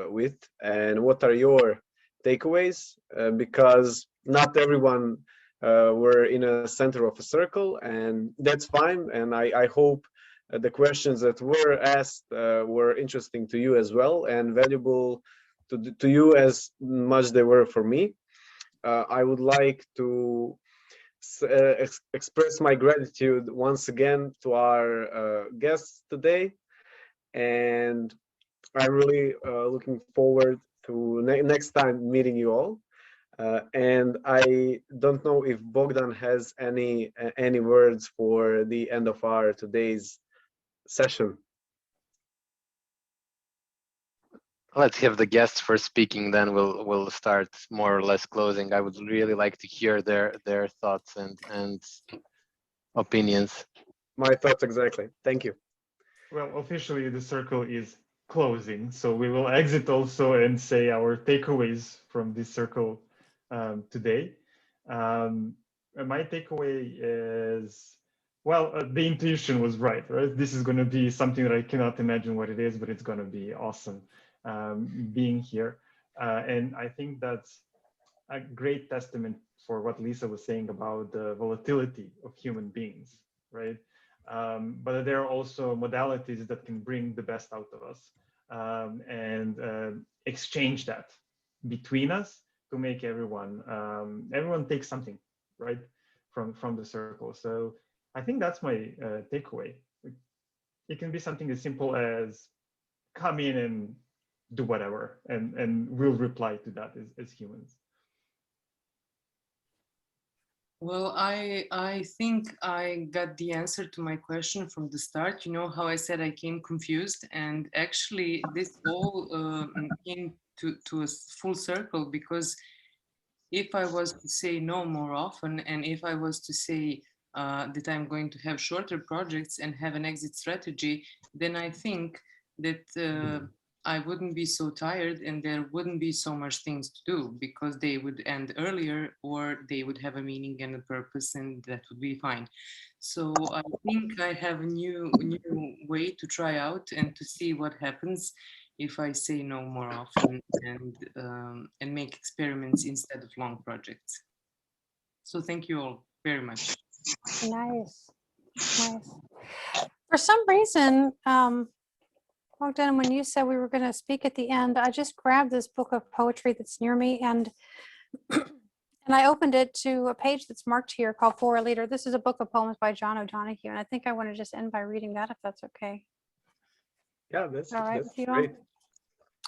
with and what are your takeaways? Because not everyone were in a center of a circle, and that's fine. And I hope the questions that were asked were interesting to you as well and valuable to you as much they were for me. I would like to express my gratitude once again to our guests today, and I'm really looking forward to next time meeting you all. And I don't know if Bogdan has any words for the end of our today's session. Let's have the guests first speaking, then we'll start more or less closing. I would really like to hear their thoughts and opinions. My thoughts exactly. Thank you. Well, officially the circle is closing, so we will exit also and say our takeaways from this circle today. My takeaway is, well, the intuition was right? This is going to be something that I cannot imagine what it is, but it's going to be awesome being here. And I think that's a great testament for what Lyssa was saying about the volatility of human beings, right? But there are also modalities that can bring the best out of us and exchange that between us to make everyone take something, right, from the circle. So I think that's my takeaway. It can be something as simple as come in and do whatever, and we'll reply to that as humans. Well, I think I got the answer to my question from the start. You know how I said I came confused, and actually this all came to a full circle, because if I was to say no more often, and if I was to say that I'm going to have shorter projects and have an exit strategy, then I think that I wouldn't be so tired and there wouldn't be so much things to do, because they would end earlier or they would have a meaning and a purpose, and that would be fine. So I think I have a new way to try out and to see what happens if I say no more often and make experiments instead of long projects. So thank you all very much. Nice. Nice. For some reason, Bogdan, when you said we were going to speak at the end, I just grabbed this book of poetry that's near me and I opened it to a page that's marked here called For a Leader. This is a book of poems by John O'Donohue, and I think I want to just end by reading that, if that's okay. Yeah, that's all right. that's great.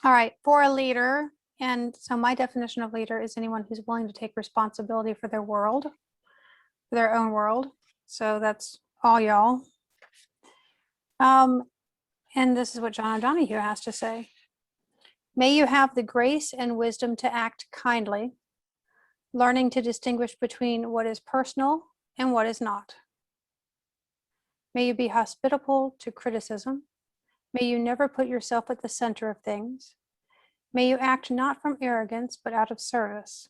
All right, for a leader. And so my definition of leader is anyone who's willing to take responsibility for their world, for their own world. So that's all y'all. And this is what John O'Donohue has to say. May you have the grace and wisdom to act kindly, learning to distinguish between what is personal and what is not. May you be hospitable to criticism. May you never put yourself at the center of things. May you act not from arrogance, but out of service.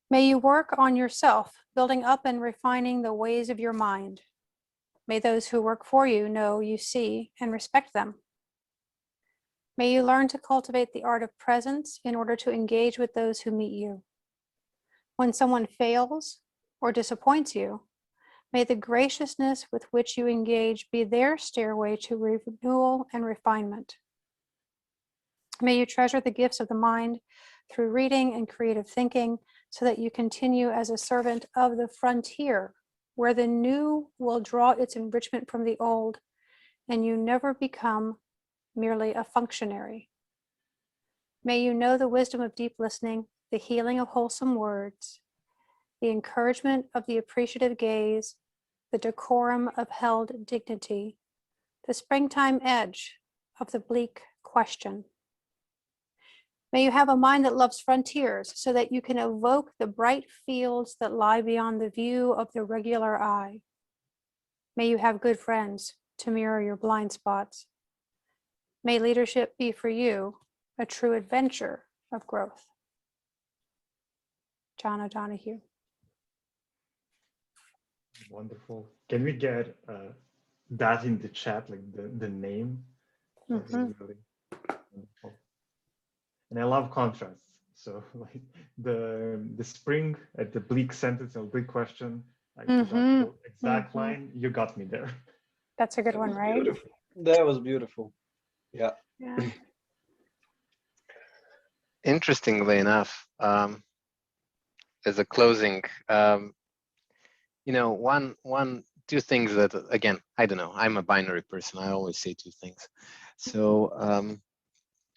May you work on yourself, building up and refining the ways of your mind. May those who work for you know you see and respect them. May you learn to cultivate the art of presence in order to engage with those who meet you. When someone fails or disappoints you, may the graciousness with which you engage be their stairway to renewal and refinement. May you treasure the gifts of the mind through reading and creative thinking so that you continue as a servant of the frontier, where the new will draw its enrichment from the old, and you never become merely a functionary. May you know the wisdom of deep listening, the healing of wholesome words, the encouragement of the appreciative gaze, the decorum of held dignity, the springtime edge of the bleak question. May you have a mind that loves frontiers so that you can evoke the bright fields that lie beyond the view of the regular eye. May you have good friends to mirror your blind spots. May leadership be for you a true adventure of growth. John O'Donohue. Wonderful. Can we get that in the chat, like the name? That's really wonderful. And I love contrasts. So like the spring at the bleak sentence or bleak question, like the exact line, you got me there. That's a good one, right? Beautiful. That was beautiful. Yeah. Yeah. Interestingly enough, as a closing, you know, two things that, again, I don't know, I'm a binary person. I always say two things. So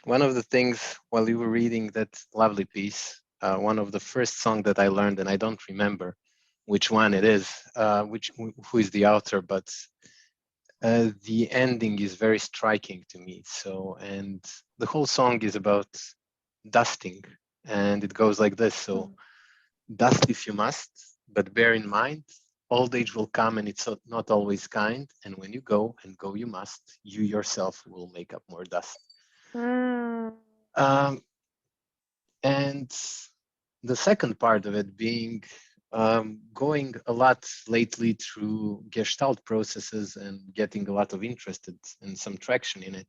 one of the things while you were reading that lovely piece, one of the first songs that I learned, and I don't remember which one it is, who is the author, but the ending is very striking to me. So, and the whole song is about dusting, and it goes like this. So, dust if you must, but bear in mind, old age will come and it's not always kind. And when you go, and go you must, you yourself will make up more dust. And the second part of it being going a lot lately through Gestalt processes and getting a lot of interest and some traction in it.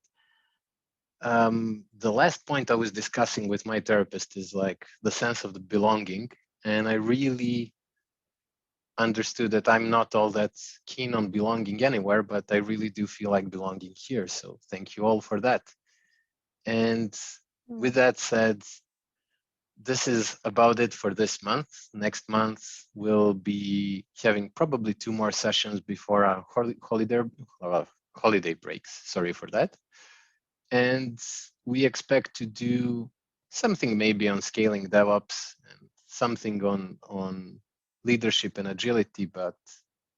The last point I was discussing with my therapist is like the sense of the belonging. And I really understood that I'm not all that keen on belonging anywhere, but I really do feel like belonging here. So thank you all for that. And with that said, this is about it for this month. Next month, we'll be having probably 2 more sessions before our holiday breaks. Sorry for that. And we expect to do something maybe on scaling DevOps and something on leadership and agility, but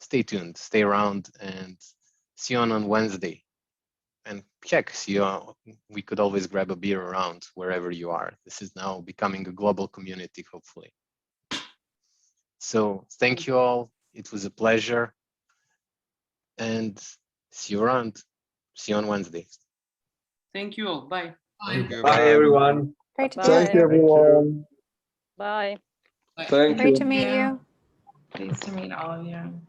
stay tuned, stay around, and see you on Wednesday. And heck, see you, we could always grab a beer around wherever you are. This is now becoming a global community, hopefully. So thank you all. It was a pleasure. And see you around. See you on Wednesday. Thank you all. Bye. Bye, everyone. Great to Bye. meet you. everyone. Bye. Bye. Thank Great you. to meet you. Pleased to meet all of you.